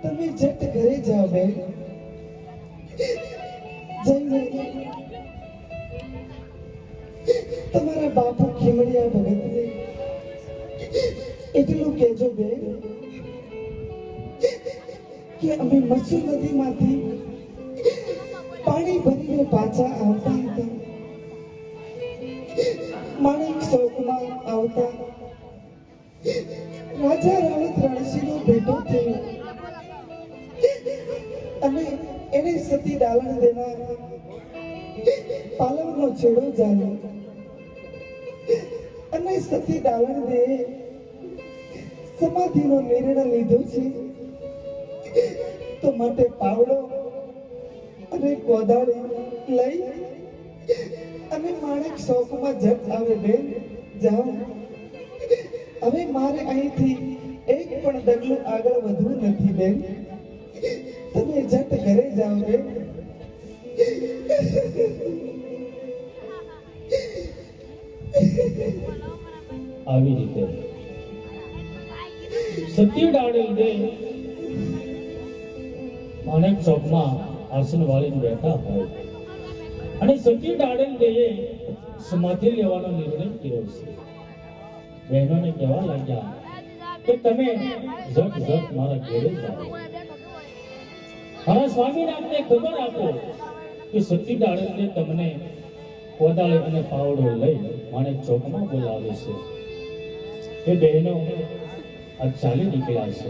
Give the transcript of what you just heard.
તમે જટ ઘરે જાઓ બેન. જઈને તમારા બાપુ ખીમડિયા ભગતને એટલું કહેજો બેન કે અમે મસૂર નદીમાંથી પાણી ભરીને પાછા આવતા હતા. માણેક ચોકમાં આવતા રાજા રાવત રણસીનો ભેટો થયો અને એને સતી ડાલણ દેનાર પાલવનો છેડો જાણ્યો અને સતી ડાલણ દે સમાધિનો નિર્ણય લીધો છે. તો માટે પાવડો અને કોદાળી લઈ અને માણેક ચોકમાં જટ આવે બેન. જાઓ, હવે મારે અહીંથી એક પણ ડગલું આગળ વધવું નથી બેન. તમે જટ ઘરે જાઓ બેન. આવી રીતે સત્ય ડાળેલ દે માણેક ચોકમાં આસન વાળીને બેઠા હોય અને સત્ય ડાળેલ દે સમાધિ લેવાનો નિર્ણય કર્યો છે. બહેનોને કહેવા લાગ્યા કે તમે ઝટ ઝટ મારા ઘરે જાઓ. મારા સ્વામીને અમને ખબર આપો કે સતી ડાળેલને તમને કોદાળી અને પાવડો લઈ માણેક ચોકમાં બોલાવે છે. એ બહેનો આ ચાલી નીકળ્યા છે.